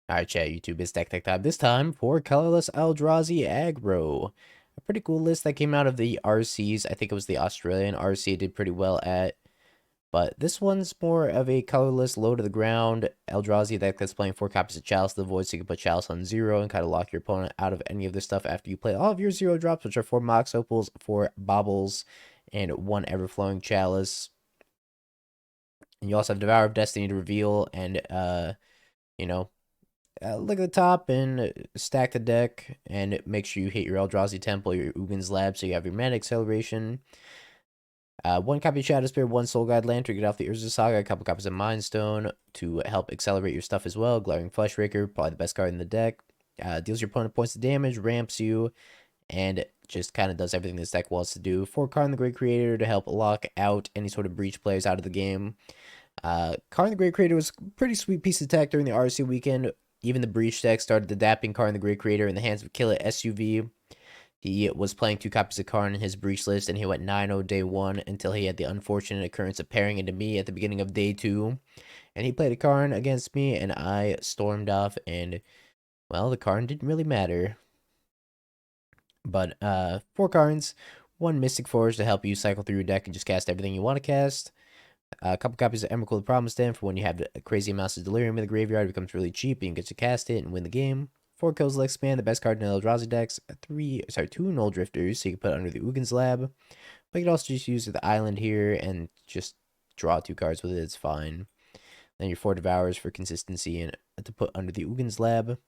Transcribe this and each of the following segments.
Alright, chat, YouTube, it's Tech Time. This time for Colorless Eldrazi Aggro. A pretty cool list that came out of the RCs. I think it was the Australian RC it did pretty well at. But this one's more of a colorless, low to the ground Eldrazi deck that's playing 4 copies of Chalice of the Void, so you can put Chalice on 0 and kind of lock your opponent out of any of this stuff after you play all of your 0 drops, which are 4 Mox Opals, 4 Baubles, and 1 Everflowing Chalice. And you also have Devourer of Destiny to reveal, and, you know, look at the top and stack the deck and make sure you hit your Eldrazi Temple, your Ugin's Lab, so you have your mana acceleration. 1 copy of Shadowspear, 1 Soul Guide Lantern, get off the Urza Saga, a couple copies of Mind Stone to help accelerate your stuff as well. Glaring Fleshraker, probably the best card in the deck. Deals your opponent points of damage, ramps you, and just kind of does everything this deck wants to do. 4 Karn the Great Creator to help lock out any sort of breach players out of the game. Karn the Great Creator was a pretty sweet piece of tech during the RC weekend. Even the Breach deck started adapting Karn the Great Creator in the hands of Kill It SUV. He was playing 2 copies of Karn in his Breach list, and he went 9-0 day 1 until he had the unfortunate occurrence of pairing into me at the beginning of day 2. And he played a Karn against me, and I stormed off, and, well, the Karn didn't really matter. But 4 Karns, 1 Mystic Forge to help you cycle through your deck and just cast everything you want to cast. A couple copies of Emrakul the Promised Land for when you have crazy amounts of Delirium in the graveyard. It becomes really cheap and you get to cast it and win the game. 4 Kozilek Span, the best card in the Eldrazi decks. 2 Nulldrifters, so you can put under the Ugin's Lab. But you can also just use the island here and just draw 2 cards with it. It's fine. Then your 4 Devourers for consistency and to put under the Ugin's Lab.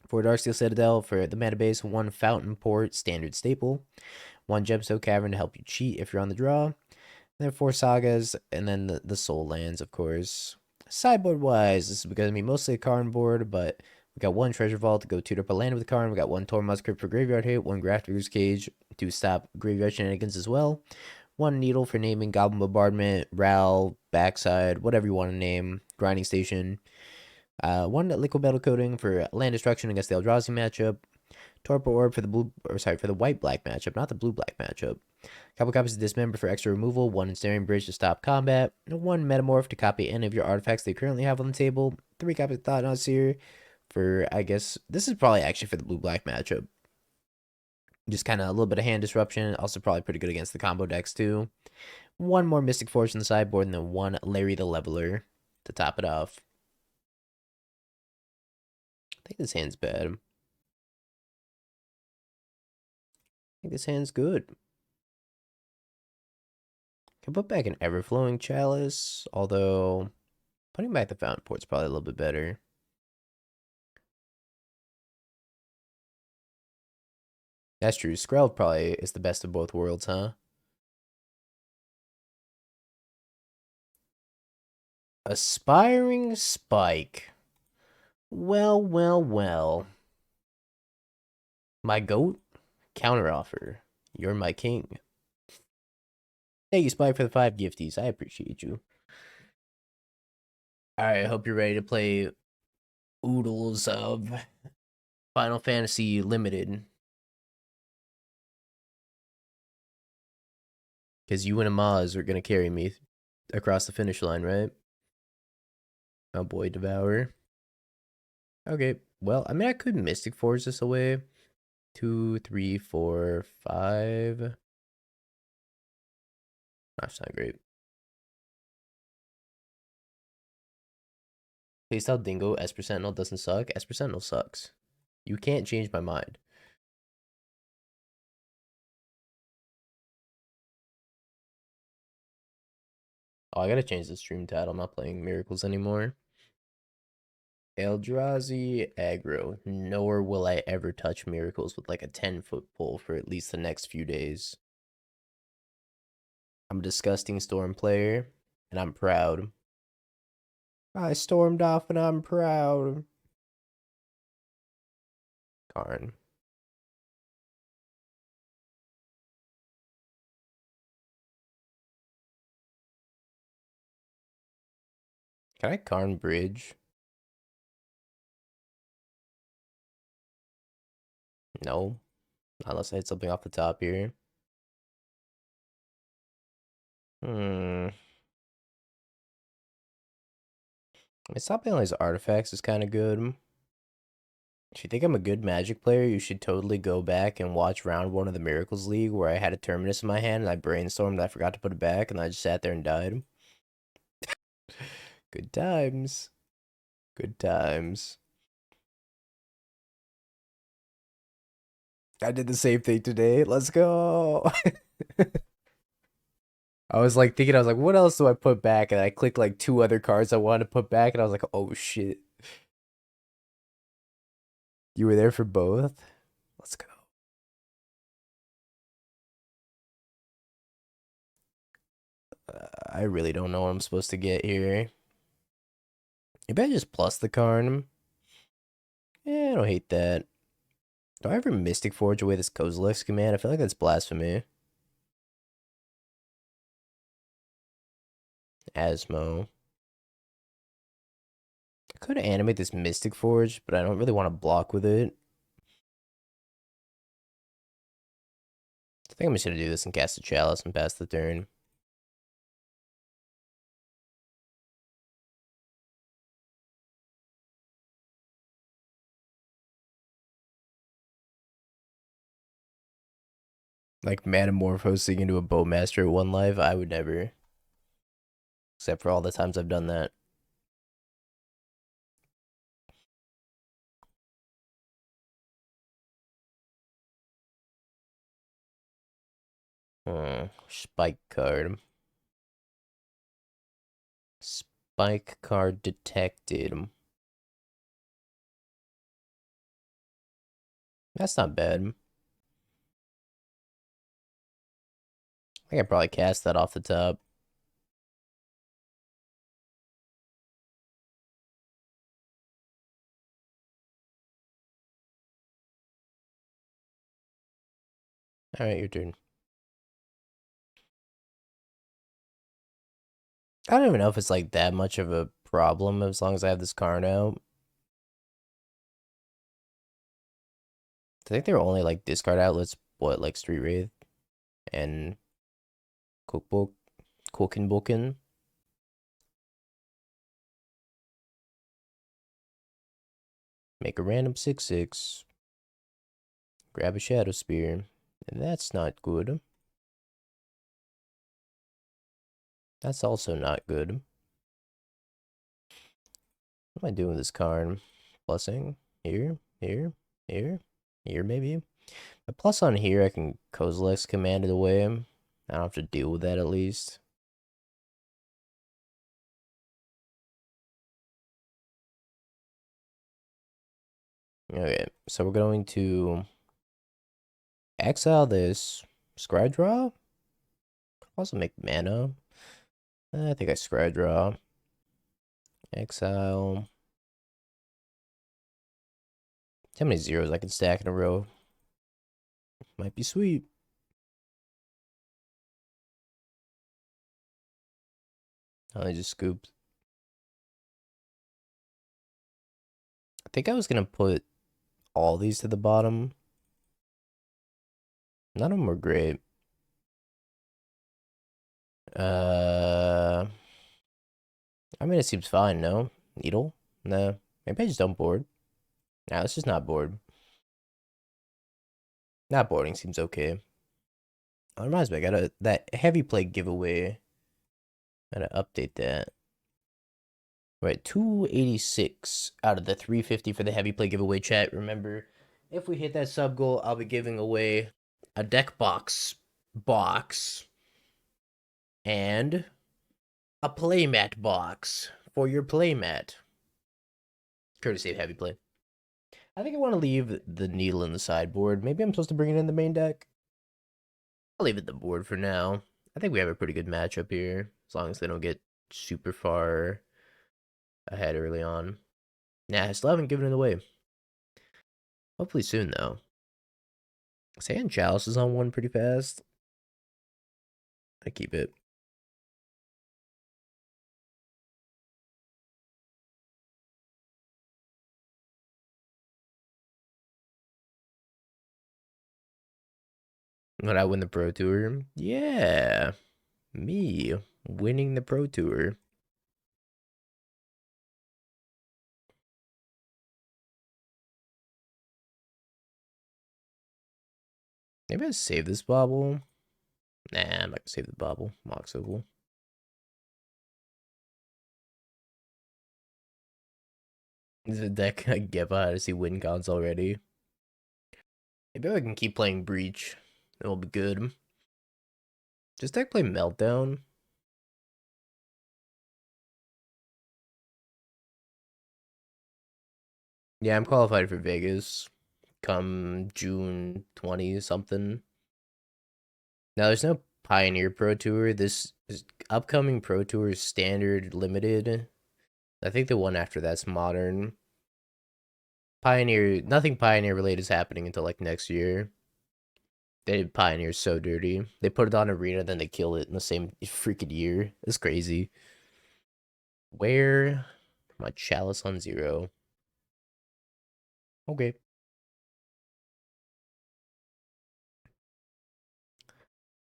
4 Darksteel Citadel for the mana base. 1 Fountainport, standard staple. 1 Gemstone Cavern to help you cheat if you're on the draw. There are 4 sagas, and then the soul lands, of course. Sideboard wise, this is going to be mostly a Karn board, but we got 1 treasure vault to go tutor up a land with Karn. We got 1 Tormod's Crypt for graveyard hit, 1 Grafdigger's Cage to stop graveyard shenanigans as well. 1 needle for naming Goblin Bombardment, Ral, Backside, whatever you want to name, Grinding Station. 1 Liquimetal Coating for land destruction against the Eldrazi matchup. Torpor Orb for the white-black matchup, not the blue-black matchup. Couple copies of Dismember for extra removal, 1 Ensnaring Bridge to stop combat, 1 Metamorph to copy any of your artifacts that you currently have on the table, 3 copies of Thought-Knot Seer for, I guess, this is probably actually for the blue-black matchup. Just kind of a little bit of hand disruption, also probably pretty good against the combo decks too. 1 more Mystic Force in the sideboard, and then 1 Larry the Leveler to top it off. I think this hand's bad. I think this hand's good. Can put back an Everflowing Chalice, although putting back the Fountainport's probably a little bit better. That's true. Skrell probably is the best of both worlds, huh? Aspiring Spike. Well, well, well. My goat? Counteroffer. You're my king. Thank you, Spike, for the 5 gifties. I appreciate you. Alright, I hope you're ready to play oodles of Final Fantasy Limited. Because you and Amaz are going to carry me across the finish line, right? Oh boy, Devourer. Okay, well, I mean, I could Mystic Forge this away. 2, 3, 4, 5. That's not great. Playstyle Dingo, Esper Sentinel doesn't suck. Esper Sentinel sucks. You can't change my mind. Oh, I gotta change the stream title. I'm not playing Miracles anymore. Eldrazi Aggro. Nor will I ever touch Miracles with like a 10-foot pole for at least the next few days. I'm a disgusting Storm player, and I'm proud. I stormed off and I'm proud. Karn. Can I Karn Bridge? No. Unless I hit something off the top here. Hmm. Stop playing all these artifacts is kind of good. If you think I'm a good Magic player, you should totally go back and watch round 1 of the Miracles League where I had a Terminus in my hand and I brainstormed and I forgot to put it back and I just sat there and died. Good times. Good times. I did the same thing today. Let's go. I was like thinking, I was like, what else do I put back? And I clicked like 2 other cards I wanted to put back and I was like, oh shit. You were there for both? Let's go. I really don't know what I'm supposed to get here. Maybe I just plus the Karn. Yeah, I don't hate that. Do I ever Mystic Forge away this Kozilek command? I feel like that's blasphemy. Asmo. I could animate this Mystic Forge, but I don't really want to block with it. I think I'm just gonna do this and cast a Chalice and pass the turn. Like Metamorphosing into a Bowmaster at 1 life, I would never. Except for all the times I've done that. Spike card. Spike card detected. That's not bad. I think I probably cast that off the top. Alright, your turn. I don't even know if it's like that much of a problem as long as I have this card out. I think there are only like discard outlets, what, like Street Wraith and Cookbook, Kokenboken. Make a random 6/6. Grab a Shadowspear. And that's not good. That's also not good. What am I doing with this card? Plussing? Here, here, here, here maybe? A plus on here, I can Kozilek's command it away. I don't have to deal with that at least. Okay, so we're going to exile this. Scry draw? Also make mana. I think I scry draw. Exile. How many zeros I can stack in a row? Might be sweet. I just scooped. I think I was gonna put all these to the bottom. None of them were great. Uh, I mean, it seems fine, no? Needle? No. Maybe I just don't board. Nah, let's just not board. Not boarding seems okay. Oh, it reminds me, I got that heavy play giveaway. Gotta update that. Right, 286 out of the 350 for the heavy play giveaway chat. Remember, if we hit that sub goal, I'll be giving away a deck box and a playmat box for your playmat. Courtesy of heavy play. I think I want to leave the needle in the sideboard. Maybe I'm supposed to bring it in the main deck. I'll leave it the board for now. I think we have a pretty good matchup here, as long as they don't get super far ahead early on. Nah, I still haven't given it away. Hopefully soon, though. Sand Chalice is on one pretty fast. I keep it. When I win the Pro Tour? Yeah. Me winning the Pro Tour. Maybe I save this Bauble. Nah, I'm not gonna save the Bauble. Mox Opal. This is a deck I get by to see win cons already. Maybe I can keep playing Breach. It'll be good. Just deck play Meltdown. Yeah, I'm qualified for Vegas. Come June 20 something. Now there's no Pioneer Pro Tour. This upcoming Pro Tour is standard limited. I think the one after that's modern. Pioneer, nothing Pioneer related is happening until like next year. Pioneer's so dirty. They put it on Arena, then they kill it in the same freaking year. It's crazy. Where my Chalice on 0? Okay.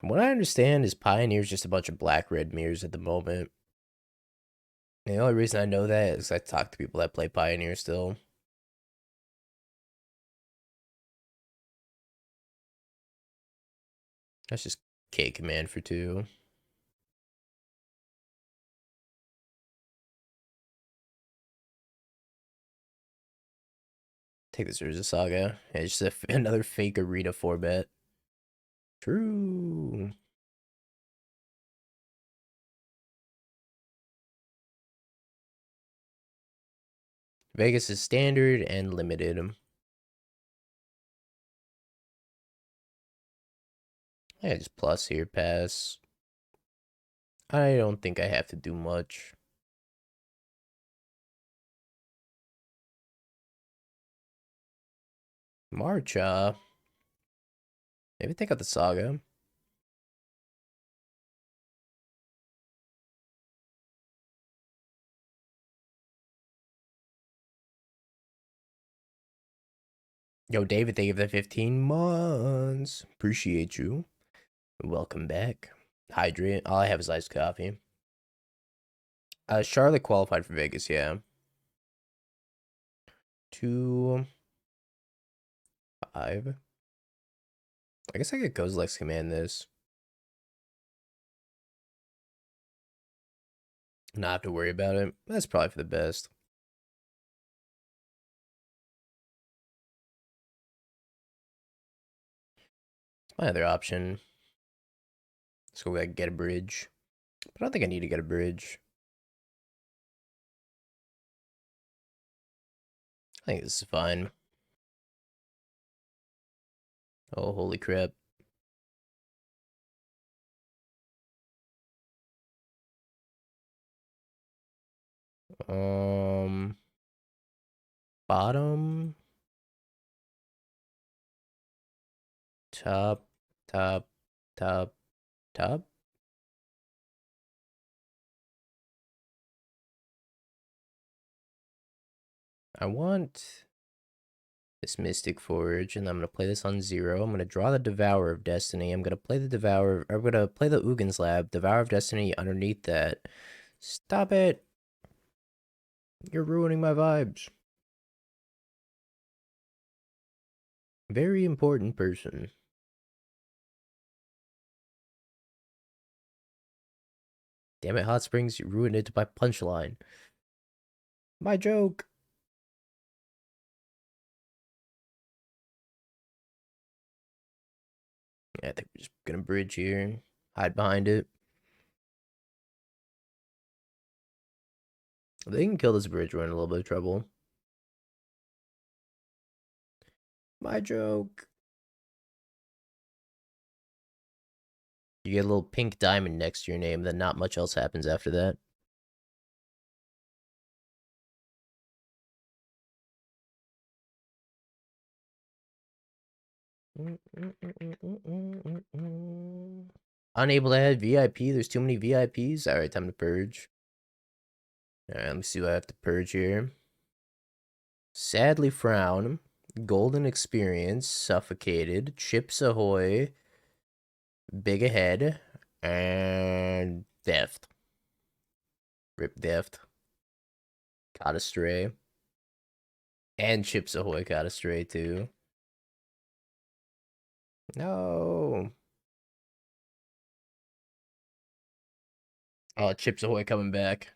From what I understand is Pioneer's just a bunch of black red mirrors at the moment. And the only reason I know that is I talk to people that play Pioneer still. That's just K command for 2. Take this Urza Saga. Yeah, it's just another fake arena format. True. Vegas is standard and limited. Yeah, just plus here, pass. I don't think I have to do much. Marcha. Maybe take out the Saga. Yo, David, thank you for the 15 months. Appreciate you. Welcome back. Hydrate. All I have is iced coffee. Charlotte qualified for Vegas, yeah. 2, 5. I guess I could Kozilek's command this. Not have to worry about it. That's probably for the best. My other option. Let's go like get a bridge. But I don't think I need to get a bridge. I think this is fine. Oh, holy crap. Um, Bottom, top, top, top, top. I want this Mystic Forge, and I'm gonna play this on 0. I'm gonna draw the Devourer of Destiny. I'm gonna play the Devourer. I'm gonna play the Ugin's Lab. Devourer of Destiny underneath that. Stop it! You're ruining my vibes. Very important person. Damn it, Hot Springs, you ruined it by punchline. My joke. Yeah, I think we're just gonna bridge here. Hide behind it. If they can kill this bridge, we're in a little bit of trouble. My joke. You get a little pink diamond next to your name, then not much else happens after that. Unable to add VIP. There's too many VIPs. All right, time to purge. All right, let me see what I have to purge here. Sadly Frown, Golden Experience, Suffocated, Chips Ahoy, Big Ahead, and Theft. Rip Theft. Caught a Stray. And Chips Ahoy caught a Stray too. No. Oh, Chips Ahoy coming back.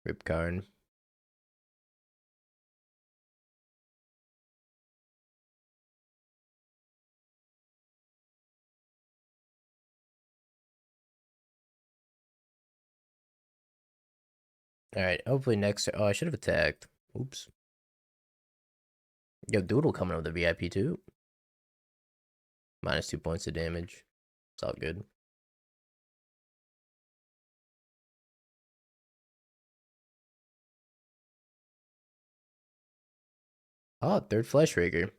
Rip Karn. Alright, hopefully next. Oh, I should have attacked. Oops. Yo, Doodle coming up with the VIP too. Minus 2 points of damage. It's all good. Oh, third Fleshraker.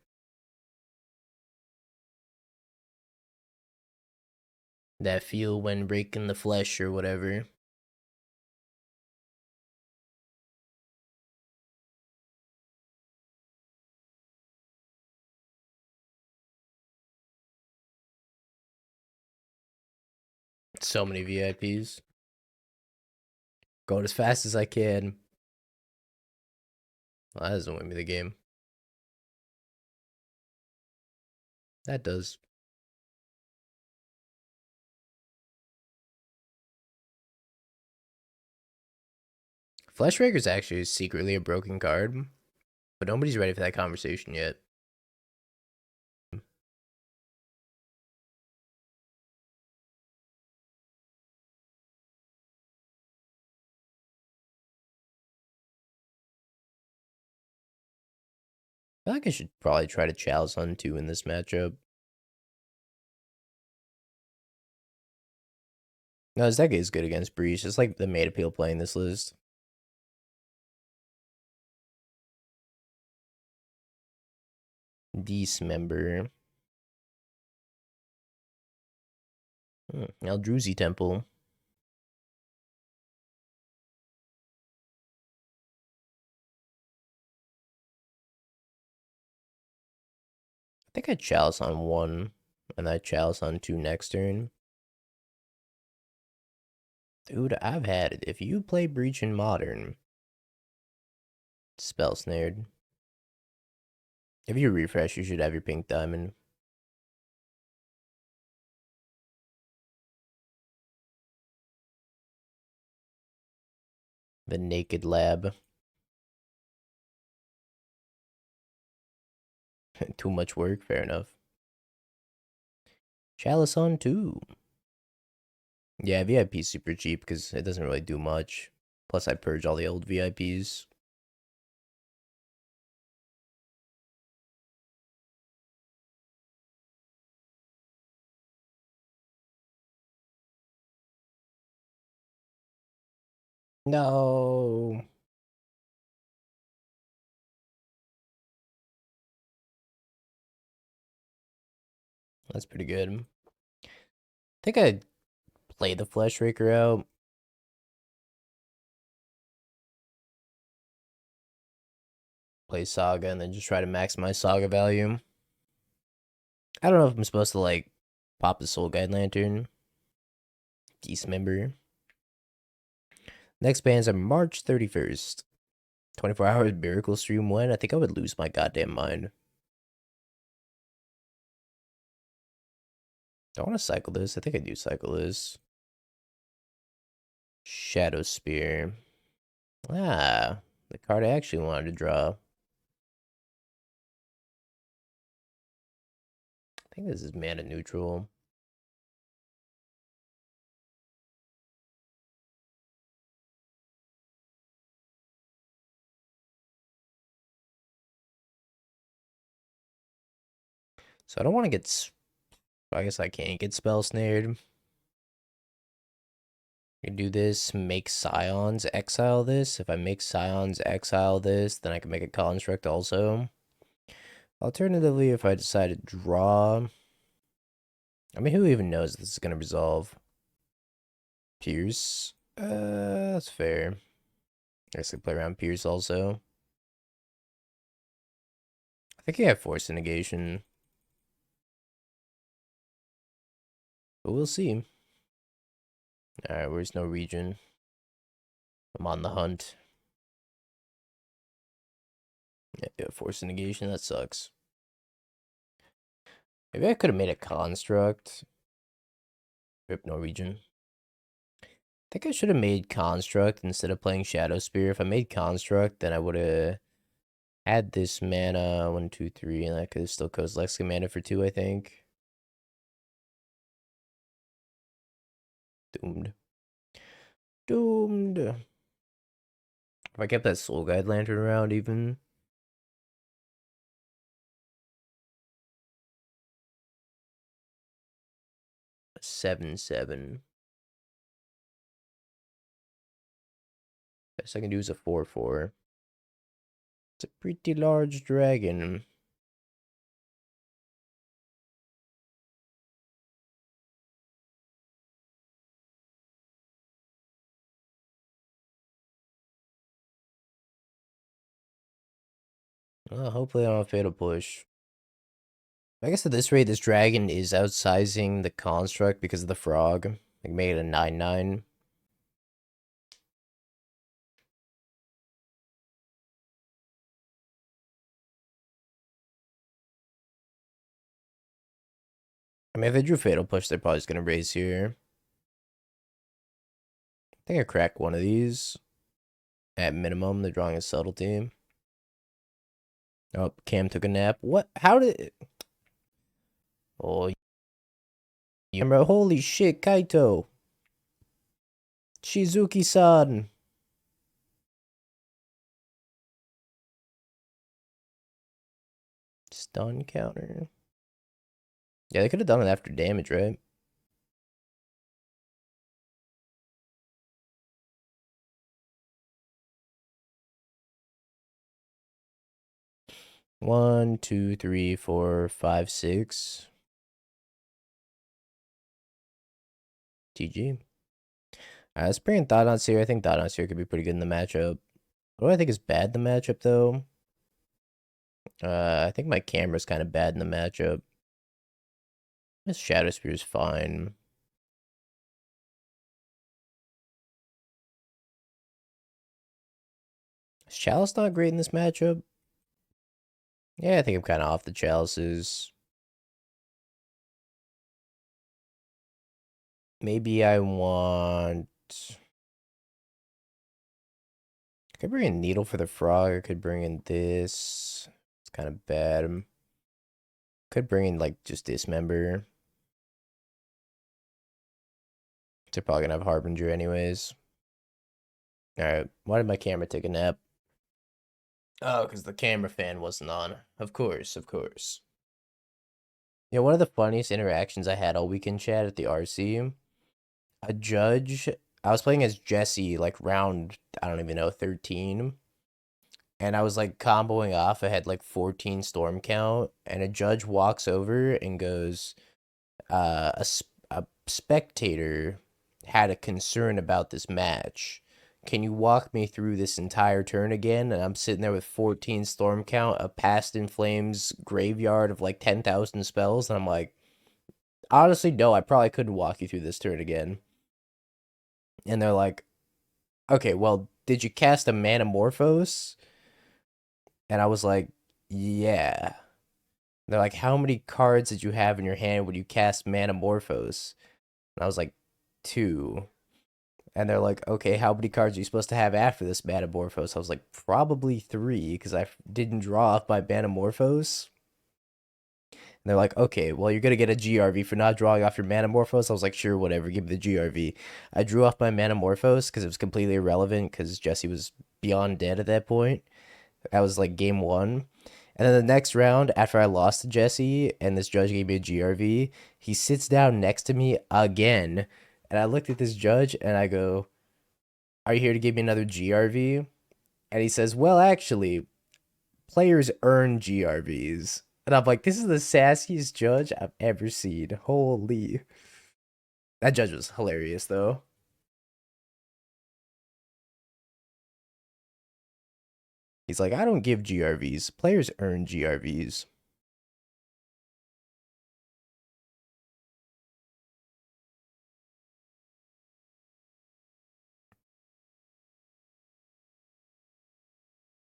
That feel when breaking the flesh or whatever. So many VIPs. Going as fast as I can. Well, that doesn't win me the game. That does. Fleshraker's actually secretly a broken card, but nobody's ready for that conversation yet. I feel like I should probably try to Chalice on 2 in this matchup. No, this deck is good against Breach. It's like the made appeal playing this list. Dismember. Eldrazi Temple. I think I Chalice on 1, and I Chalice on 2 next turn. Dude, I've had it. If you play Breach in Modern, Spell Snared. If you refresh, you should have your pink diamond. The Naked Lab. Too much work, fair enough. Chalice on 2. Yeah, VIP's super cheap because it doesn't really do much. Plus, I purge all the old VIPs. No. That's pretty good. I think I'd play the Fleshraker out. Play Saga and then just try to maximize Saga value. I don't know if I'm supposed to like pop the Soul Guide Lantern. Dismember. Next bands are March 31st. 24 hours Miracle Stream when I think I would lose my goddamn mind. Do I want to cycle this? I think I do cycle this. Shadowspear. Ah, the card I actually wanted to draw. I think this is mana neutral. So I don't want to get. I guess I can't get spell snared. I can do this, make Scions exile this. If I make Scions exile this, then I can make a construct also. Alternatively, if I decide to draw. I mean, who even knows if this is going to resolve? Pierce? That's fair. I guess I play around Pierce also. I think I have Force Negation. But we'll see. Alright, where's no region? I'm on the hunt. Yeah, force negation, that sucks. Maybe I could have made a construct. Rip Norwegian. I think I should have made construct instead of playing Shadowspear. If I made construct, then I would have had this mana 1, 2, 3, and I could have still Kozilek mana for 2, I think. Doomed. Doomed. If I kept that Soul Guide Lantern around, even. A 7/7. Best I can do is a 4/4. It's a pretty large dragon. Well, hopefully I don't fatal push. I guess at this rate, this dragon is outsizing the construct because of the frog. Like, made it a 9/9. I mean, if they drew fatal push, they're probably just gonna raise here. I think I crack one of these. At minimum, they're drawing a subtlety. Oh, Cam took a nap. What? How did? Oh, holy shit, Kaito. Shizuki-san. Stun counter. Yeah, they could have done it after damage, right? One, two, three, four, five, six. TG. Let's bring in Thought-Knot Seer. I think Thought-Knot Seer could be pretty good in the matchup. What do I think is bad in the matchup, though? I think my camera's kind of bad in the matchup. This Shadowspear is fine. Is Chalice not great in this matchup? Yeah, I think I'm kind of off the Chalices. Maybe I want... I could bring in Needle for the Frog. I could bring in this. It's kind of bad. Could bring in, like, just Dismember. They're probably gonna have Harbinger anyways. Alright, why did my camera take a nap? Oh, because the camera fan wasn't on. Of course, of course. Yeah, one of the funniest interactions I had all weekend chat at the RC, a judge, I was playing as Jesse, like round, I don't even know, 13. And I was like comboing off. I had like 14 storm count. And a judge walks over and goes, a spectator had a concern about this match. Can you walk me through this entire turn again? And I'm sitting there with 14 storm count, a Past in Flames graveyard of like 10,000 spells. And I'm like, honestly, no, I probably couldn't walk you through this turn again. And they're like, okay, well, did you cast a Manamorphose? And I was like, yeah. They're like, how many cards did you have in your hand when you cast Manamorphose? And I was like, 2. And they're like, okay, how many cards are you supposed to have after this Manamorphose? I was like, probably 3, because I didn't draw off my Manamorphose. And they're like, okay, well, you're going to get a GRV for not drawing off your Manamorphose. I was like, sure, whatever, give me the GRV. I drew off my Manamorphose because it was completely irrelevant because Jesse was beyond dead at that point. That was like game 1. And then the next round, after I lost to Jesse and this judge gave me a GRV, he sits down next to me again. And I looked at this judge and I go, are you here to give me another GRV? And he says, well, actually, players earn GRVs. And I'm like, this is the sassiest judge I've ever seen. Holy. That judge was hilarious, though. He's like, I don't give GRVs. Players earn GRVs.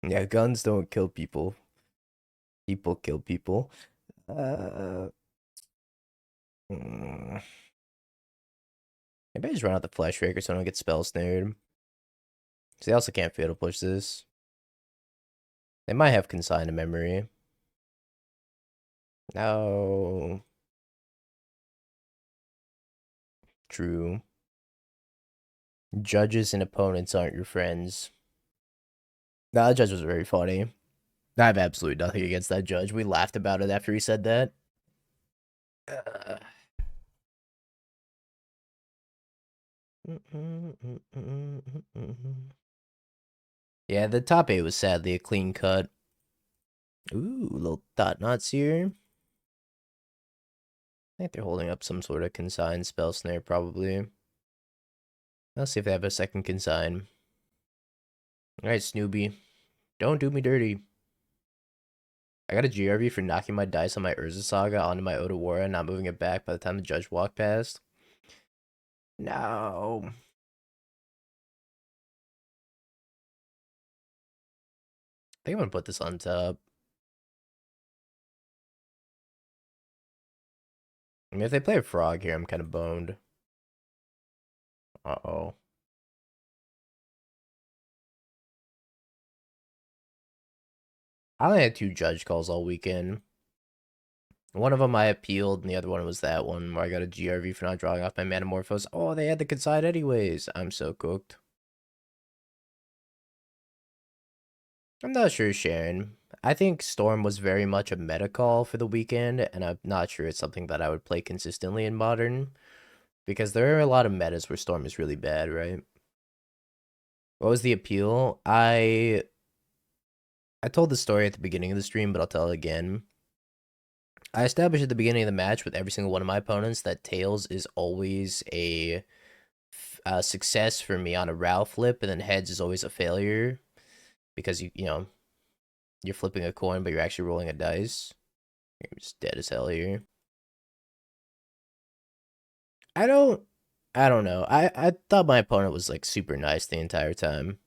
Yeah, guns don't kill people. People kill people. Uh, mm, Maybe I just run out the Fleshraker so I don't get spell snared. So they also can't fatal push this. They might have consigned to memory. No. True. Judges and opponents aren't your friends. Nah, that judge was very funny. I have absolutely nothing against that judge. We laughed about it after he said that. Uh, yeah, the top 8 was sadly a clean cut. Ooh, little Thought-Knot Seer. I think they're holding up some sort of consign spell snare, probably. Let's see if they have a second consign. Alright, Snoopy. Don't do me dirty. I got a GRV for knocking my dice on my Urza Saga onto my Otawara and not moving it back by the time the judge walked past. No. I think I'm gonna put this on top. I mean, if they play a frog here, I'm kind of boned. Uh-oh. I only had 2 judge calls all weekend. One of them I appealed, and the other one was that one where I got a GRV for not drawing off my Metamorphose. Oh, they had the consign anyways. I'm so cooked. I'm not sure, Sharon. I think Storm was very much a meta call for the weekend, and I'm not sure it's something that I would play consistently in Modern. Because there are a lot of metas where Storm is really bad, right? What was the appeal? I told the story at the beginning of the stream, but I'll tell it again. I established at the beginning of the match with every single one of my opponents that Tails is always a success for me on a Row flip, and then Heads is always a failure because you know you're flipping a coin, but you're actually rolling a dice. I'm just dead as hell here. I don't I don't know. I thought my opponent was like super nice the entire time.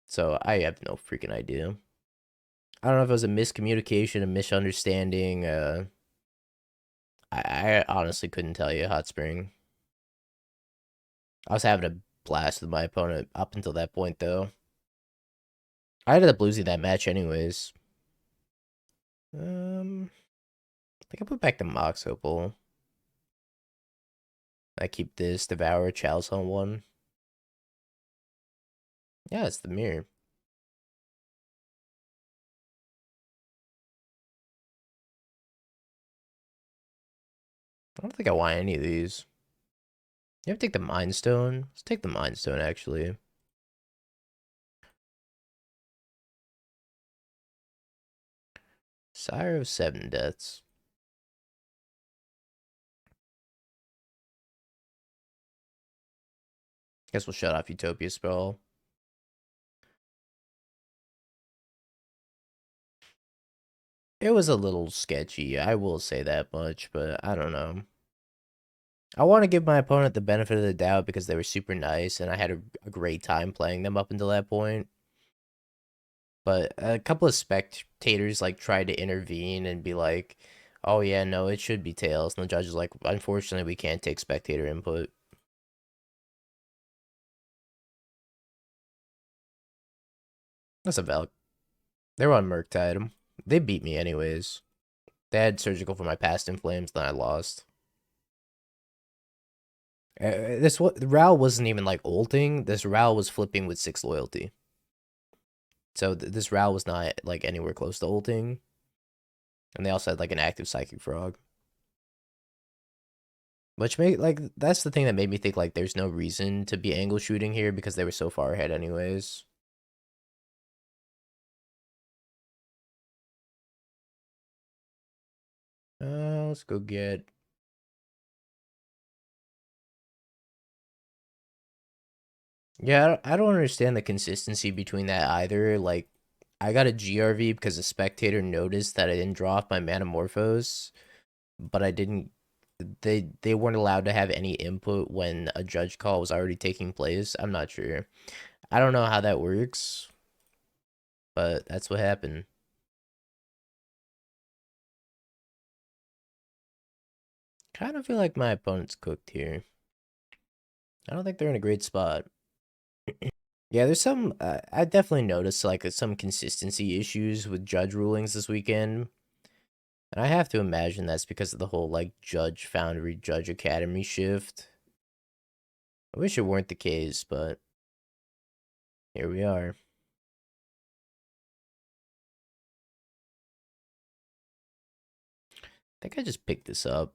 So I have no freaking idea. I don't know if it was a miscommunication, a misunderstanding. I honestly couldn't tell you, Hot Spring. I was having a blast with my opponent up until that point, though. I ended up losing that match anyways. I think I put back the Mox Opal. I keep this Devourer of Chalice on one. Yeah, it's the mirror. I don't think I want any of these. You have to take the Mind Stone? Let's take the Mind Stone, actually. Sire of 7 Deaths. Guess we'll shut off Utopia Spell. It was a little sketchy, I will say that much, but I don't know. I want to give my opponent the benefit of the doubt because they were super nice and I had a great time playing them up until that point. But a couple of spectators like tried to intervene and be like, "Oh yeah, no, it should be Tails." And the judge is like, "Unfortunately, we can't take spectator input." That's a valid. They were on Murktide. They beat me anyways. They had surgical for my past in flames, then I lost. This what Ral wasn't even like ulting. This Ral was flipping with 6 loyalty. So this Ral was not like anywhere close to ulting. And they also had like an active Psychic Frog. Which made like that's the thing that made me think like there's no reason to be angle shooting here because they were so far ahead anyways. Let's go get. Yeah, I don't understand the consistency between that either. Like, I got a GRV because a spectator noticed that I didn't draw off my Metamorphose, but I didn't. They weren't allowed to have any input when a judge call was already taking place. I'm not sure. I don't know how that works. but that's what happened. Kind of feel like my opponent's cooked here. I don't think they're in a great spot. Yeah, there's some. I definitely noticed like some consistency issues with judge rulings this weekend, and I have to imagine that's because of the whole like Judge Foundry, Judge Academy shift. I wish it weren't the case, but here we are. I think I just picked this up.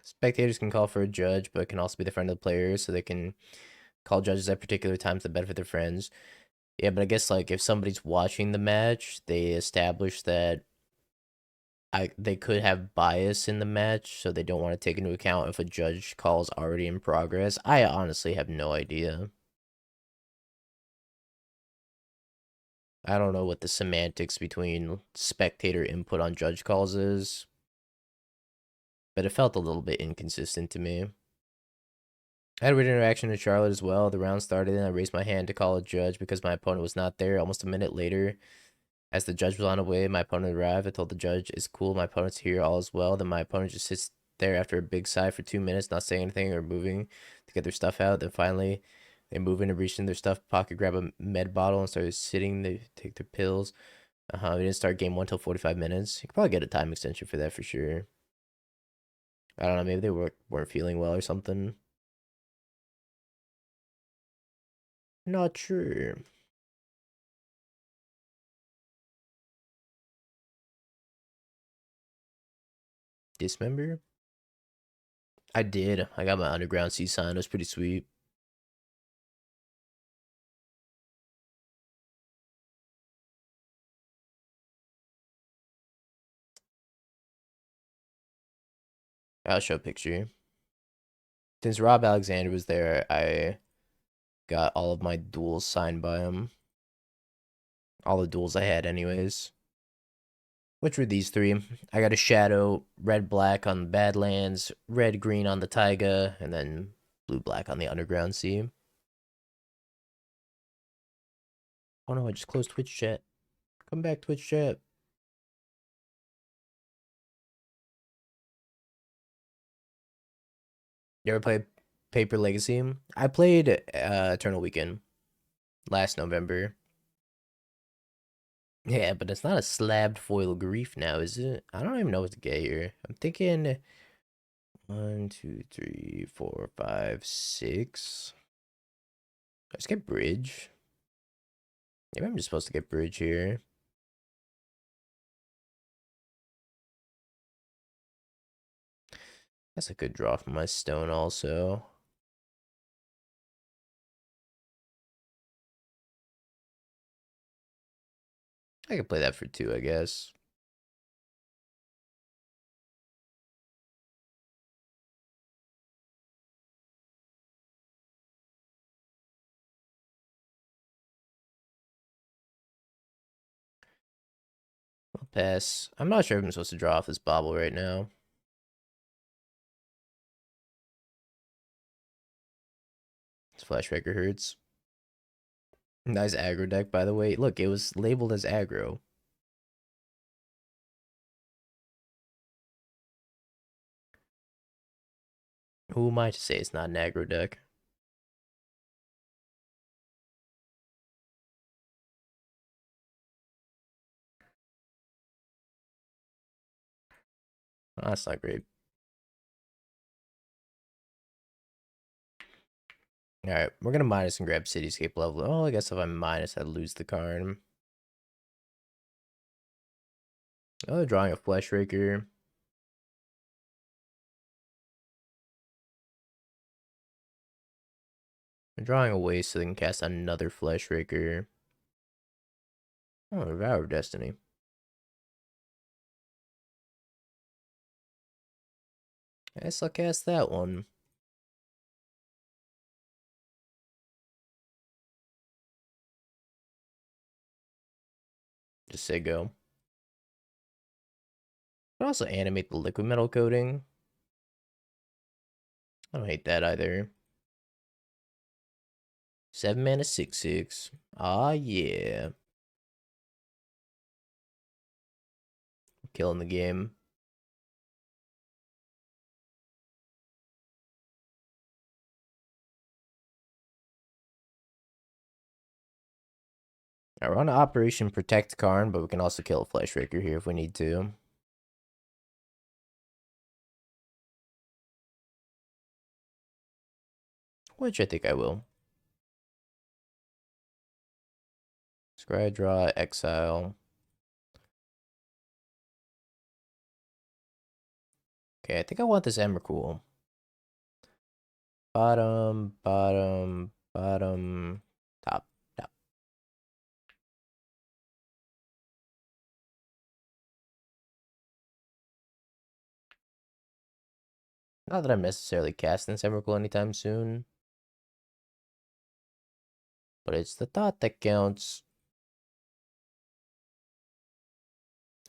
Spectators can call for a judge, but it can also be the friend of the player, so they can call judges at particular times to benefit their friends. Yeah, but I guess like if somebody's watching the match, they establish that they could have bias in the match, so they don't want to take into account if a judge call is already in progress. I honestly have no idea. I don't know what the semantics between spectator input on judge calls is, but it felt a little bit inconsistent to me. I had a weird interaction with Charlotte as well. The round started and I raised my hand to call a judge because my opponent was not there. Almost a minute later, as the judge was on the way, my opponent arrived. I told the judge, "It's cool, my opponent's here, all is well." Then my opponent just sits there after a big sigh for 2 minutes, not saying anything or moving to get their stuff out. Then finally, they move in and reach in their stuff pocket, grab a med bottle, and started sitting. They take their pills. We didn't start game one till 45 minutes. You could probably get a time extension for that for sure. I don't know, maybe they weren't feeling well or something. Not sure. Dismember? I did. I got my underground sea sign. It was pretty sweet. I'll show a picture. Since Rob Alexander was there, I got all of my duels signed by him. All the duels I had, anyways. Which were these three? I got a Shadow, red black on the Badlands, red green on the Taiga, and then blue black on the Underground Sea. Oh no, I just closed Twitch chat. Come back, Twitch chat. You ever play Paper Legacy? I played Eternal Weekend last November. Yeah, but it's not a slabbed foil grief now, is it? I don't even know what to get here. I'm thinking 1, 2, 3, 4, 5, 6. Let's get bridge. Maybe I'm just supposed to get bridge here. That's a good draw from my stone also. I could play that for 2, I guess. I'll pass. I'm not sure if I'm supposed to draw off this Bauble right now. This Fleshraker hurts. Nice aggro deck, by the way. Look, it was labeled as aggro. Who am I to say it's not an aggro deck? Oh, that's not great. Alright, we're gonna minus and grab Cityscape Leveler. Oh, I guess if I minus, I lose the Karn. Oh, drawing a Fleshraker. I'm drawing a waste so they can cast another Fleshraker. Oh, Devourer of Destiny. I guess I'll cast that one. Just say go. I can also animate the Liquimetal Coating. I don't hate that either. 7 mana 6/6. Ah, yeah. Killing the game. Now we're on Operation Protect Karn, but we can also kill a Fleshraker here if we need to. Which I think I will. Scry, draw, exile. Okay, I think I want this Emrakul. Bottom, bottom, bottom, top, top. Not that I'm necessarily casting this Emrakul anytime soon. But it's the thought that counts.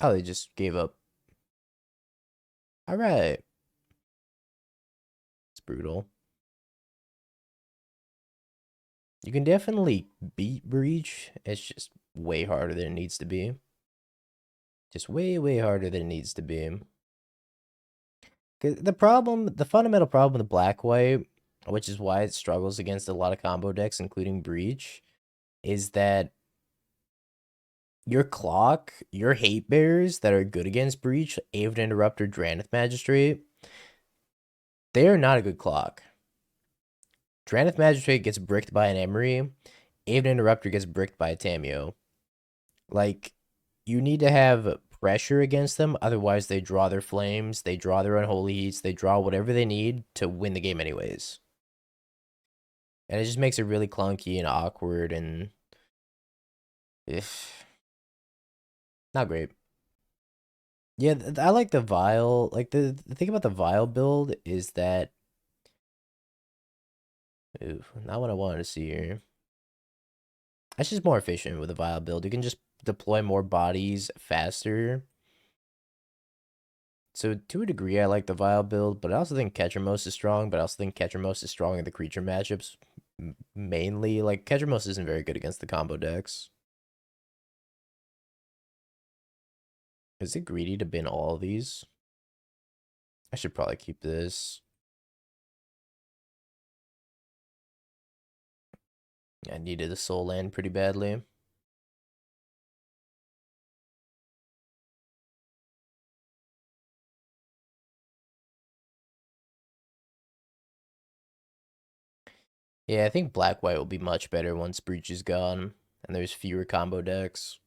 Oh, they just gave up. Alright. It's brutal. You can definitely beat Breach. It's just way harder than it needs to be. Just way, way harder than it needs to be. The fundamental problem with black-white, which is why it struggles against a lot of combo decks, including Breach, is that your hate bears that are good against Breach, Avid Interrupter, Drannith Magistrate, they are not a good clock. Drannith Magistrate gets bricked by an Emery, Avid Interrupter gets bricked by a Tameo. Like, you need to have pressure against them, otherwise they draw their flames, they draw their unholy heats, they draw whatever they need to win the game anyways. And it just makes it really clunky and awkward and if not great. Yeah, I like the Vile. Like the thing about the Vile build is that ooh, not what I wanted to see here. It's just more efficient with a Vile build. You can just deploy more bodies faster. So to a degree, I like the Vile build, but I also think Ketramos is strong. But I also think Ketramos is strong in the creature matchups. Mainly, like Ketramos isn't very good against the combo decks. Is it greedy to bin all of these? I should probably keep this. I needed a soul land pretty badly. Yeah, I think black white will be much better once Breach is gone and there's fewer combo decks.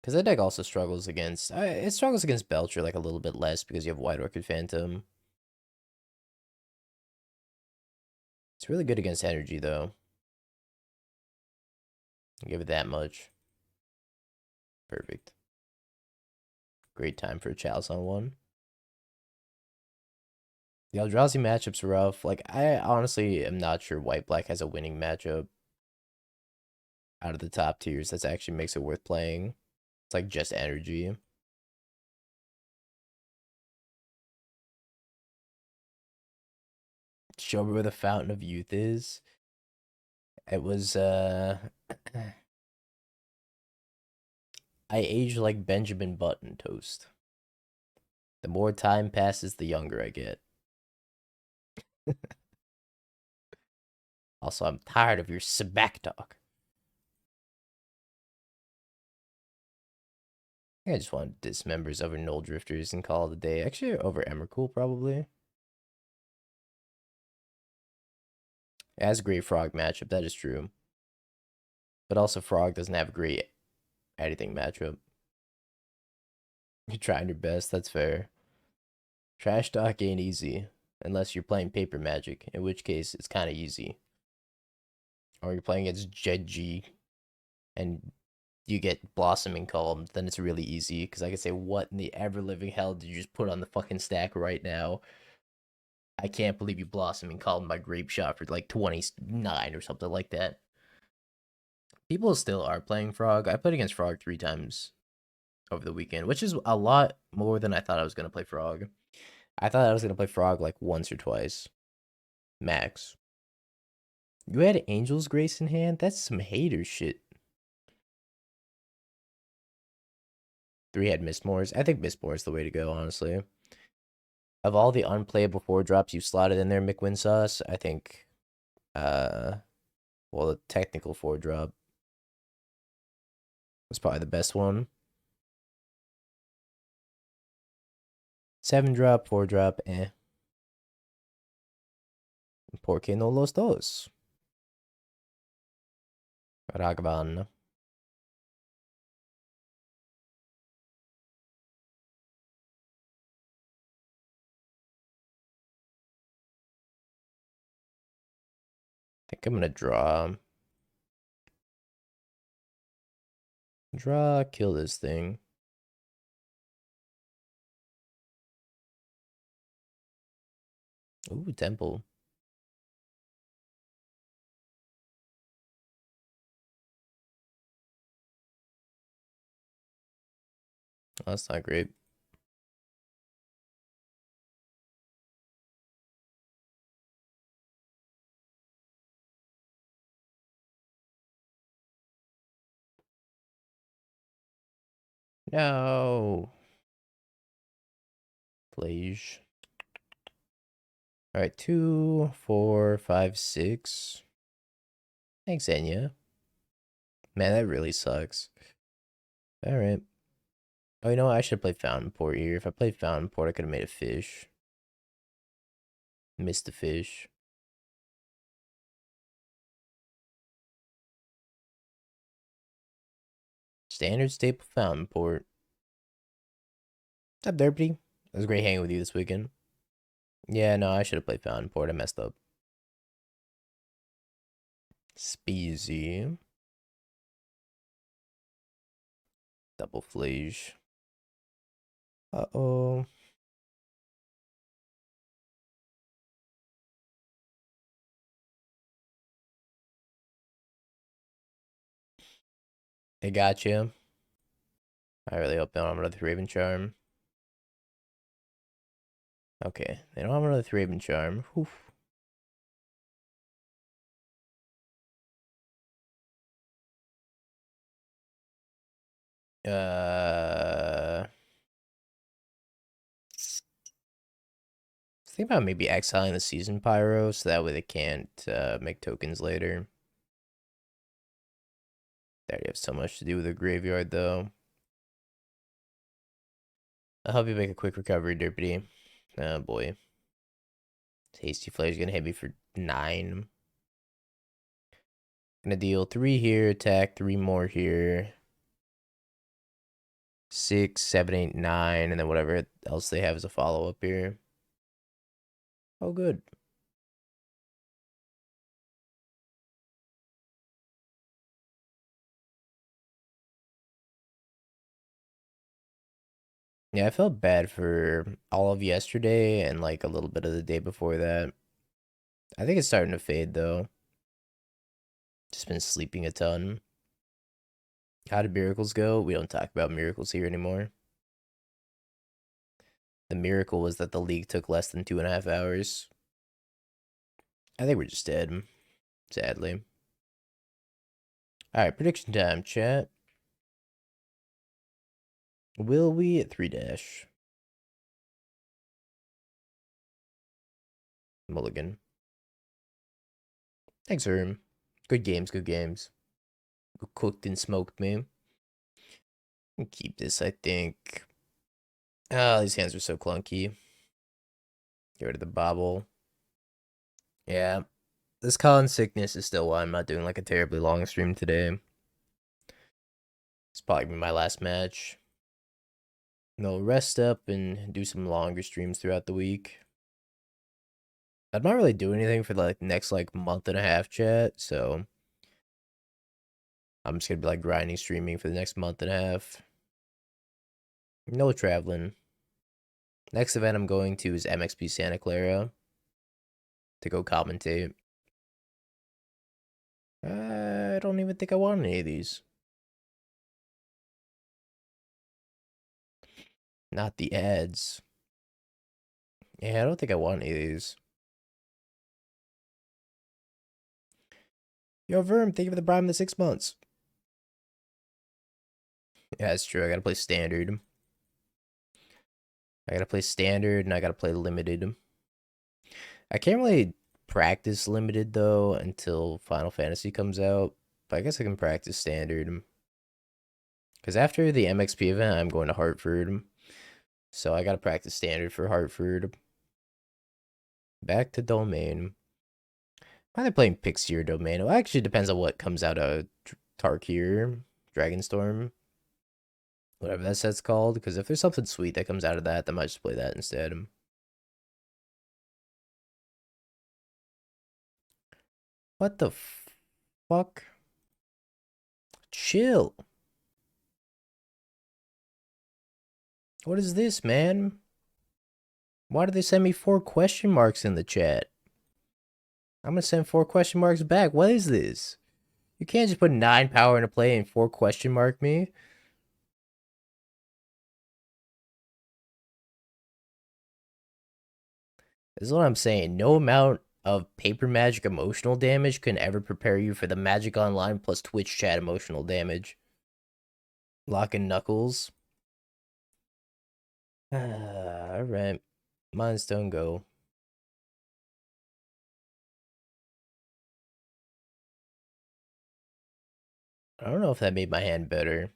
Because that deck also struggles against it struggles against Belcher like a little bit less because you have White Orchid Phantom. It's really good against energy though. I'll give it that much. Perfect. Great time for a Chalice on one. The Eldrazi matchup's rough. Like I honestly am not sure White Black has a winning matchup out of the top tiers. That actually makes it worth playing. It's like just energy. Show me where the Fountain of Youth is. It was I age like Benjamin Button toast. The more time passes, the younger I get. Also, I'm tired of your Sabak talk. I just want Dismembers over Nulldrifters and call it a day. Actually, over Emrakul, probably. It has a great Frog matchup, that is true. But also, Frog doesn't have a great anything matchup. You're trying your best, that's fair. Trash talk ain't easy. Unless you're playing Paper Magic, in which case it's kind of easy. Or you're playing against Jedji and you get Blossoming Column, then it's really easy because I can say, what in the ever living hell did you just put on the fucking stack right now? I can't believe you Blossoming Column by Grape Shot for like 29 or something like that. People still are playing Frog. I played against Frog 3 times over the weekend, which is a lot more than I thought I was going to play Frog. I thought I was going to play Frog like once or twice, max. You had Angel's Grace in hand? That's some hater shit. 3 had Mistmoors. I think Mistmoor is the way to go, honestly. Of all the unplayable 4-drops you slotted in there, McWin Sauce, I think, well, the technical 4-drop was probably the best one. 7-drop, 4-drop, eh. ¿Por qué no los dos? Ragvan. I think I'm gonna draw. Draw, kill this thing. Ooh, Temple. Oh, that's not great. No. Plage. Alright, 2, 4, 5, 6. Thanks, Enya. Man, that really sucks. Alright. Oh, you know what? I should play Fountainport here. If I played Fountainport, I could have made a fish. Missed the fish. Standard staple Fountainport. What's up, Derpy? It was great hanging with you this weekend. Yeah, no, I should have played Fountainport. I messed up. Speezy. Double Flage. Uh-oh. They got you. I really hope they don't have another Raven Charm. Okay, they don't have another Raven Charm. Oof. Think about maybe exiling the Season Pyro so that way they can't make tokens later. They already have so much to do with the graveyard, though. I'll help you make a quick recovery, Derpity. Oh, boy. Tasty Flare's gonna hit me for 9. Gonna deal 3 here, attack 3 more here. 6, 7, 8, 9, and then whatever else they have as a follow-up here. Oh, good. Yeah, I felt bad for all of yesterday and like a little bit of the day before that. I think it's starting to fade though. Just been sleeping a ton. How did miracles go? We don't talk about miracles here anymore. The miracle was that the league took less than 2.5 hours. I think we're just dead, sadly. Alright, prediction time, chat. Will we at 3-? Mulligan. Thanks, Herm. Good games, good games. Cooked and smoked me. Keep this, I think. Oh, these hands are so clunky. Get rid of the Bauble. Yeah. This Colin sickness is still why I'm not doing like a terribly long stream today. It's probably gonna be my last match. No, rest up and do some longer streams throughout the week. I'm not really doing anything for like the next like month and a half, chat, so I'm just gonna be like grinding streaming for the next month and a half. No traveling. Next event I'm going to is MXP Santa Clara to go commentate. I don't even think I want any of these. Not the ads. Yeah, I don't think I want any of these. Yo, Verm, thank you for the prime of the 6 months. Yeah, that's true. I gotta play standard. I gotta play standard and I gotta play limited. I can't really practice limited though until Final Fantasy comes out. But I guess I can practice standard. Because after the MXP event, I'm going to Hartford. So I gotta practice standard for Hartford. Back to domain. I'm either playing Pixie or domain. It actually depends on what comes out of Tarkir, Dragonstorm, whatever that set's called. Because if there's something sweet that comes out of that, then I might just play that instead. What the fuck? Chill. What is this, man? Why did they send me 4 question marks in the chat? I'm gonna send 4 question marks back. What is this? You can't just put 9 power into play and 4 question mark me. This is what I'm saying. No amount of paper magic emotional damage can ever prepare you for the Magic Online plus Twitch chat emotional damage. Lock and Knuckles. Alright. Mindstone go. I don't know if that made my hand better.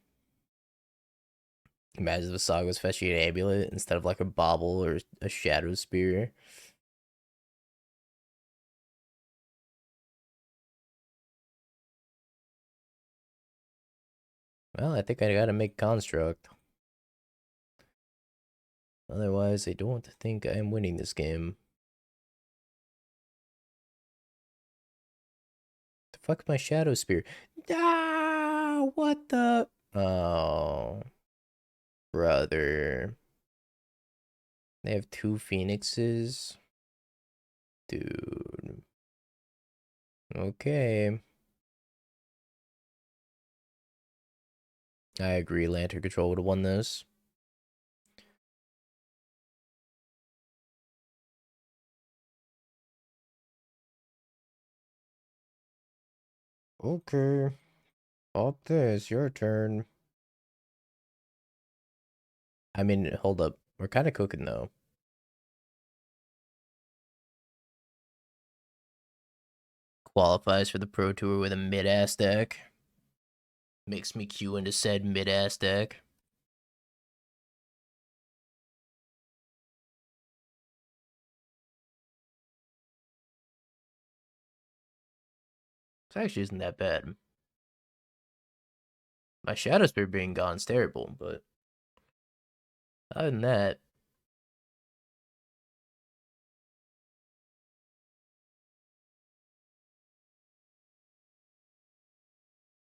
Imagine if Saga was fetching an amulet instead of like a Bauble or a Shadowspear. Well, I think I gotta make Construct. Otherwise, I don't think I'm winning this game. The fuck is my Shadowspear? Ah, what the? Oh, brother. They have 2 Phoenixes? Dude. Okay. I agree, Lantern Control would have won this. Okay. Up this, your turn. I mean, hold up. We're kind of cooking, though. Qualifies for the Pro Tour with a mid-ass deck. Makes me queue into said mid-ass deck. It actually isn't that bad. My Shadowspear being gone's terrible, but other than that,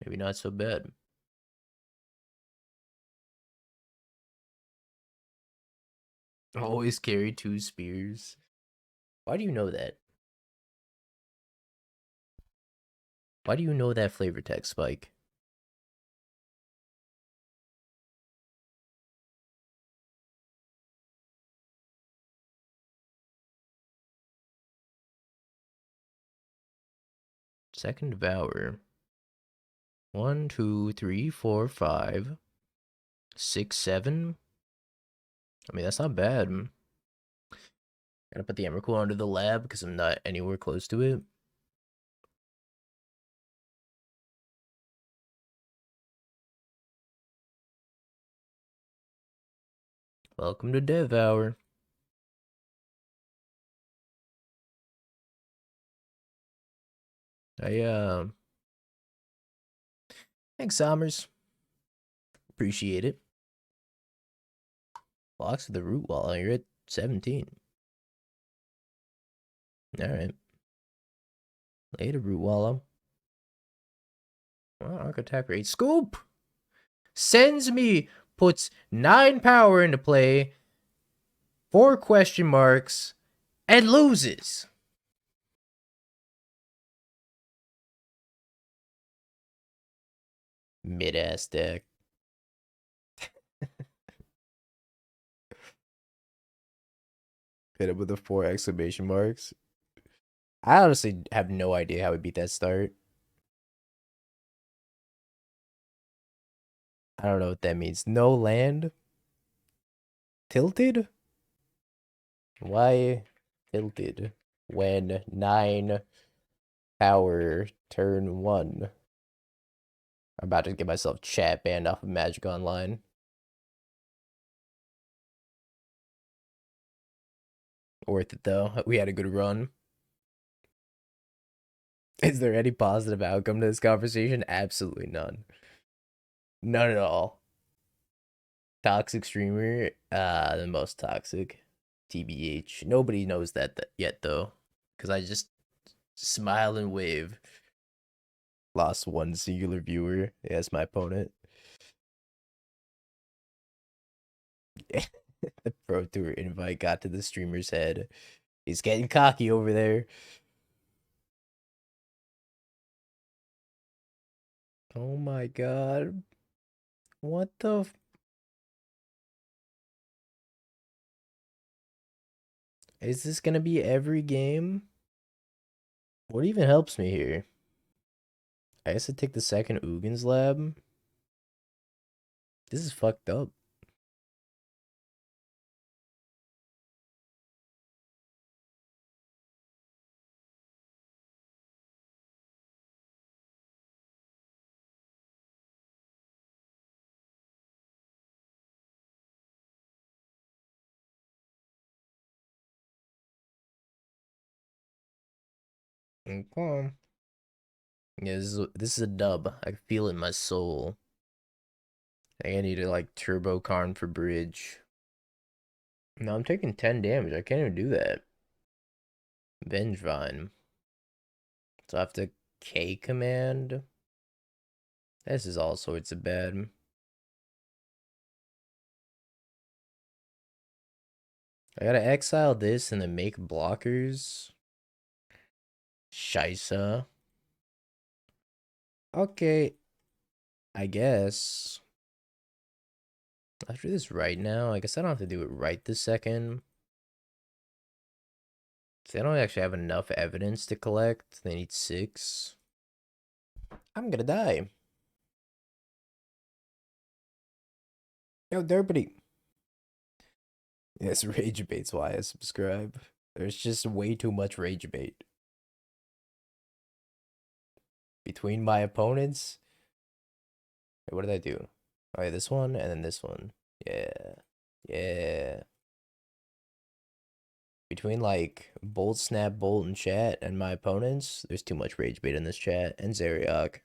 maybe not so bad. Always carry 2 spears. Why do you know that? Why do you know that flavor text, Spike? Second Devourer. 1, 2, 3, 4, 5, 6, 7. I mean, that's not bad. Gotta put the Emrakul under the lab because I'm not anywhere close to it. Welcome to Devour. Thanks, Sommers. Appreciate it. Blocks of the root wall. You're at 17. Alright. Later, root wallow. Well, arc attack rate. Scoop! Sends me, puts 9 power into play, 4 question marks, and loses. Mid-ass deck. Hit it with the 4 exclamation marks. I honestly have no idea how we beat that start. I don't know what that means. No land? Tilted? Why tilted? When 9 power turn 1. I'm about to get myself chat banned off of Magic Online. Worth it though. We had a good run. Is there any positive outcome to this conversation? Absolutely none. None at all. Toxic streamer, the most toxic. TBH. Nobody knows that yet though, because I just smile and wave. Lost one singular viewer. Yeah, that's my opponent. The Pro Tour invite got to the streamer's head. He's getting cocky over there. Oh my god. What the is this gonna be every game? What even helps me here? I guess I take the second Ugin's lab. This is fucked up. Okay. Yeah, this is a dub. I feel it in my soul. I think I need to like turbo Karn for bridge. No, I'm taking 10 damage. I can't even do that. Vengevine. So I have to K command. This is all sorts of bad. I gotta exile this and then make blockers. Shisa. Okay, I guess. After this right now, I guess I don't have to do it right this second. They don't actually have enough evidence to collect. They need 6. I'm gonna die. Yo, Derpity. Yes, rage bait's why I subscribe. There's just way too much rage bait. Between my opponents. Wait, what did I do? Oh, yeah, this one and then this one. Yeah. Yeah. Between like Bolt Snap, Bolt, and chat and my opponents, there's too much rage bait in this chat. And Zeriak.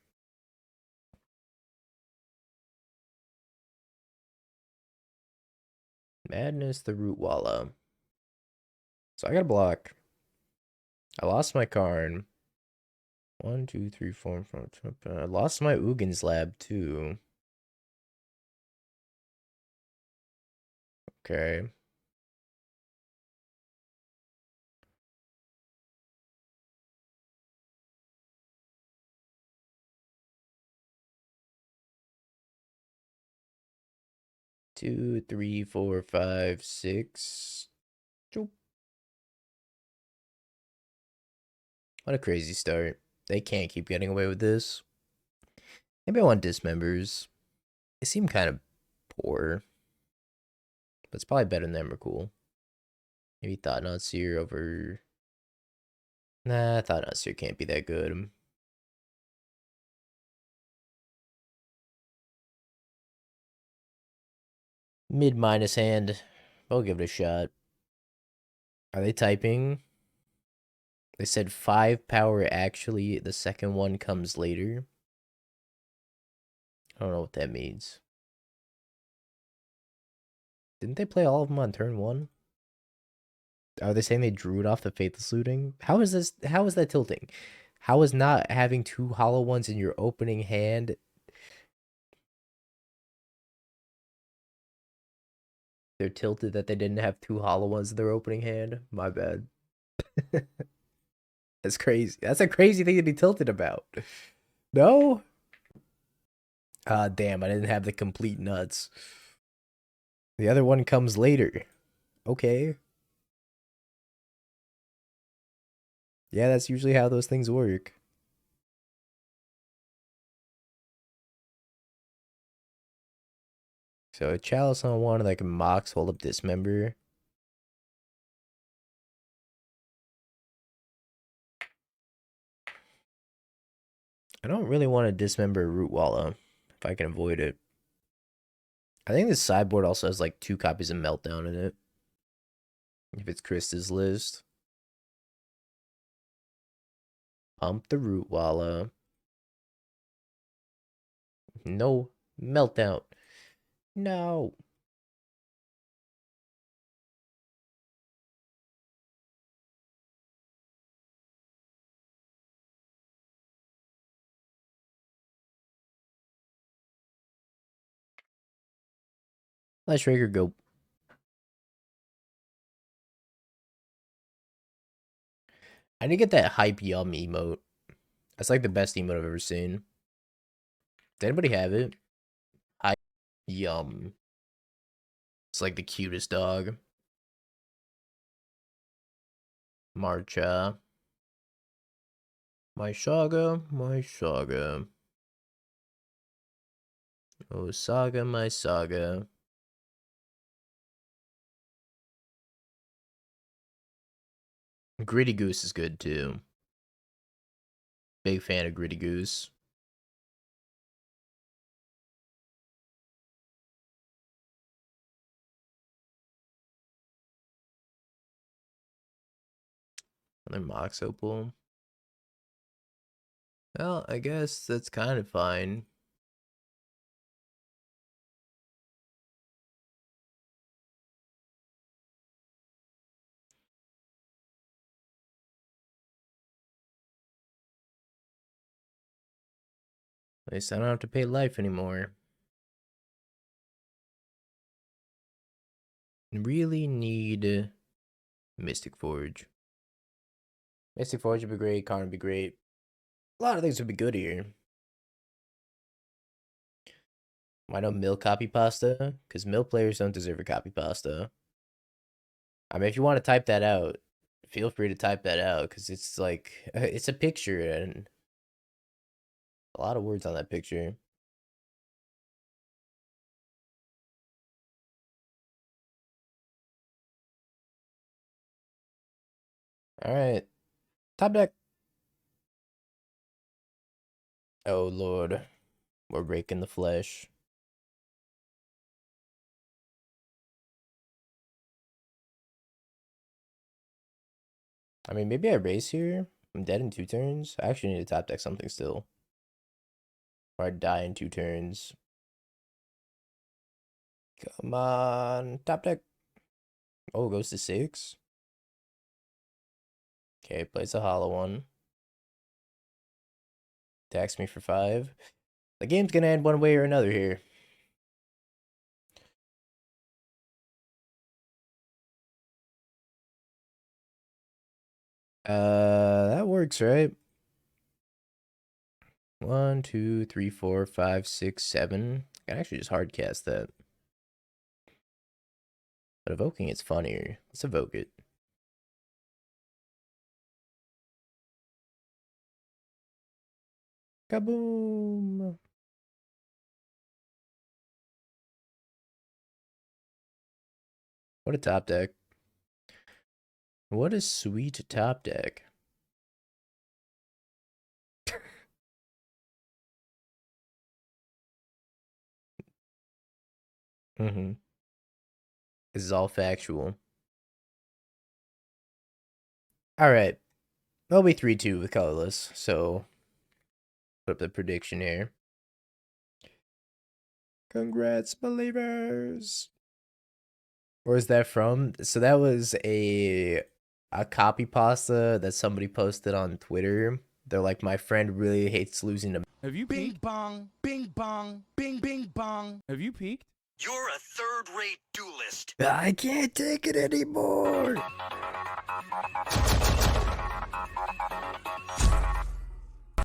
Madness the Root Walla. So I got a block. I lost my Karn. 1, 2, 3, 4, 5. I lost my Ugin's lab too. Okay. Two, three, four, five, six. Choop. What a crazy start. They can't keep getting away with this. Maybe I want Dismembers. They seem kind of poor. But it's probably better than Emrakul. Maybe Thought-Knot Seer over... Nah, Thought-Knot Seer can't be that good. Mid-minus hand. I'll give it a shot. Are they typing? They said 5 power actually. The second one comes later. I don't know what that means. Didn't they play all of them on turn 1? Are they saying they drew it off the Faithless Looting? How is this? How is that tilting? How is not having 2 hollow ones in your opening hand? They're tilted that they didn't have 2 hollow ones in their opening hand? My bad. That's crazy. That's a crazy thing to be tilted about. No? Ah, damn, I didn't have the complete nuts. The other one comes later. Okay. Yeah, that's usually how those things work. So a Chalice on one, like a Mox, hold up Dismember. I don't really want to Dismember Root Walla if I can avoid it. I think this sideboard also has like 2 copies of Meltdown in it. If it's Krista's list. Pump the Root Walla. No. Meltdown. No. Fleshraker, go. I need to get that hype yum emote. That's like the best emote I've ever seen. Does anybody have it? Hype yum. It's like the cutest dog. Marcha. My Saga, my Saga. Oh, Saga, my Saga. Gritty Goose is good too. Big fan of Gritty Goose. Another Mox Opal. Well, I guess that's kind of fine. At least I don't have to pay life anymore. Really need Mystic Forge. Mystic Forge would be great. Karn would be great. A lot of things would be good here. Why no mill copy pasta? Because mill players don't deserve a copy pasta. I mean, if you want to type that out, feel free to type that out. Because it's like, it's a picture and a lot of words on that picture. Alright. Top deck. Oh, Lord. We're raking the flesh. I mean, maybe I race here. I'm dead in 2 turns. I actually need to top deck something still. Or I die in 2 turns. Come on. Top deck. Oh, it goes to 6. Okay, plays a hollow one. Attacks me for 5. The game's gonna end one way or another here. That works, right? 1, 2, 3, 4, 5, 6, 7. I can actually just hard cast that. But evoking it's funnier. Let's evoke it. Kaboom! What a top deck. What a sweet top deck. Mm-hmm. This is all factual. Alright. I'll be 3-2 with Colorless, so put up the prediction here. Congrats, believers! Where is that from? So that was a copy pasta that somebody posted on Twitter. They're like, my friend really hates losing to. Have you Bing peaked? bong, bing bong, bing bing bong. Have you peaked? You're a third-rate duelist. I can't take it anymore.